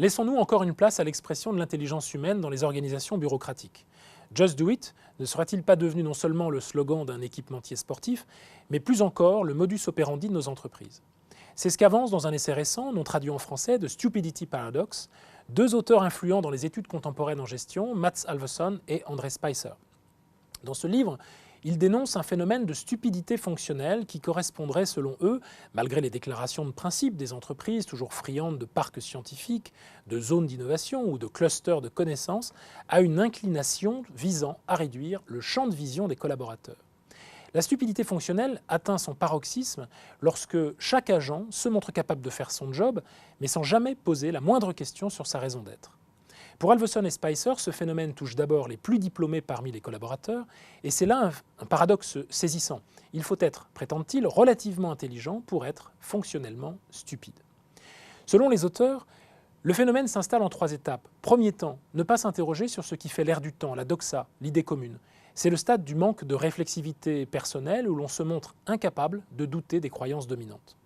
laissons-nous encore une place à l'expression de l'intelligence humaine dans les organisations bureaucratiques. Just do it ne sera-t-il pas devenu non seulement le slogan d'un équipementier sportif, mais plus encore le modus operandi de nos entreprises? C'est ce qu'avancent dans un essai récent, non traduit en français, de Stupidity Paradox, deux auteurs influents dans les études contemporaines en gestion, Mats Alvesson et André Spicer. Dans ce livre, ils dénoncent un phénomène de stupidité fonctionnelle qui correspondrait, selon eux, malgré les déclarations de principe des entreprises toujours friandes de parcs scientifiques, de zones d'innovation ou de clusters de connaissances, à une inclination visant à réduire le champ de vision des collaborateurs. La stupidité fonctionnelle atteint son paroxysme lorsque chaque agent se montre capable de faire son job, mais sans jamais poser la moindre question sur sa raison d'être. Pour Alvesson et Spicer, ce phénomène touche d'abord les plus diplômés parmi les collaborateurs, et c'est là un paradoxe saisissant. Il faut être, prétendent-ils, relativement intelligent pour être fonctionnellement stupide. Selon les auteurs, le phénomène s'installe en 3 étapes. Premier temps, ne pas s'interroger sur ce qui fait l'air du temps, la doxa, l'idée commune. C'est le stade du manque de réflexivité personnelle où l'on se montre incapable de douter des croyances dominantes.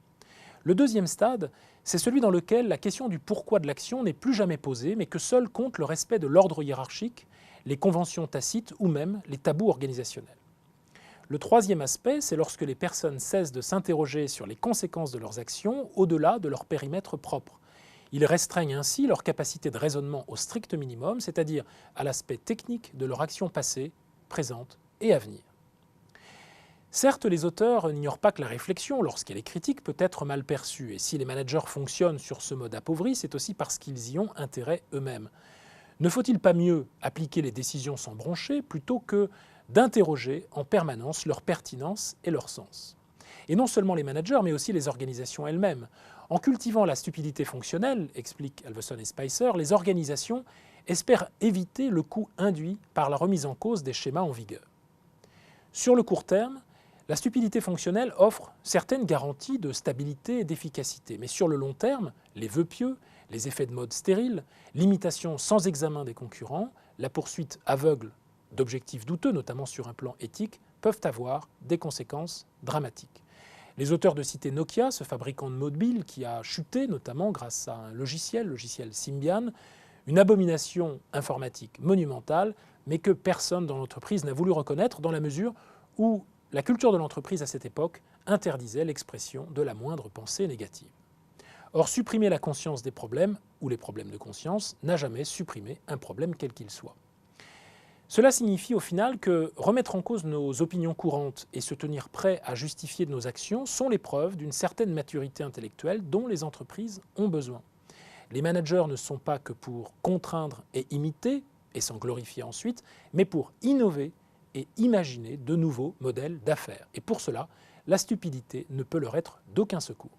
Le deuxième stade, c'est celui dans lequel la question du pourquoi de l'action n'est plus jamais posée, mais que seul compte le respect de l'ordre hiérarchique, les conventions tacites ou même les tabous organisationnels. Le troisième aspect, c'est lorsque les personnes cessent de s'interroger sur les conséquences de leurs actions au-delà de leur périmètre propre. Ils restreignent ainsi leur capacité de raisonnement au strict minimum, c'est-à-dire à l'aspect technique de leur action passée, présente et à venir. Certes, les auteurs n'ignorent pas que la réflexion, lorsqu'elle est critique, peut être mal perçue, et si les managers fonctionnent sur ce mode appauvri, c'est aussi parce qu'ils y ont intérêt eux-mêmes. Ne faut-il pas mieux appliquer les décisions sans broncher plutôt que d'interroger en permanence leur pertinence et leur sens? Et non seulement les managers, mais aussi les organisations elles-mêmes. En cultivant la stupidité fonctionnelle, expliquent Alvesson et Spicer, les organisations espèrent éviter le coût induit par la remise en cause des schémas en vigueur. Sur le court terme, la stupidité fonctionnelle offre certaines garanties de stabilité et d'efficacité, mais sur le long terme, les vœux pieux, les effets de mode stériles, l'imitation sans examen des concurrents, la poursuite aveugle d'objectifs douteux, notamment sur un plan éthique, peuvent avoir des conséquences dramatiques. Les auteurs de citer Nokia, ce fabricant de mobiles qui a chuté notamment grâce à un logiciel Symbian, une abomination informatique monumentale, mais que personne dans l'entreprise n'a voulu reconnaître dans la mesure où la culture de l'entreprise à cette époque interdisait l'expression de la moindre pensée négative. Or, supprimer la conscience des problèmes, ou les problèmes de conscience, n'a jamais supprimé un problème quel qu'il soit. Cela signifie au final que remettre en cause nos opinions courantes et se tenir prêt à justifier de nos actions sont les preuves d'une certaine maturité intellectuelle dont les entreprises ont besoin. Les managers ne sont pas que pour contraindre et imiter, et s'en glorifier ensuite, mais pour innover et imaginer de nouveaux modèles d'affaires. Et pour cela, la stupidité ne peut leur être d'aucun secours.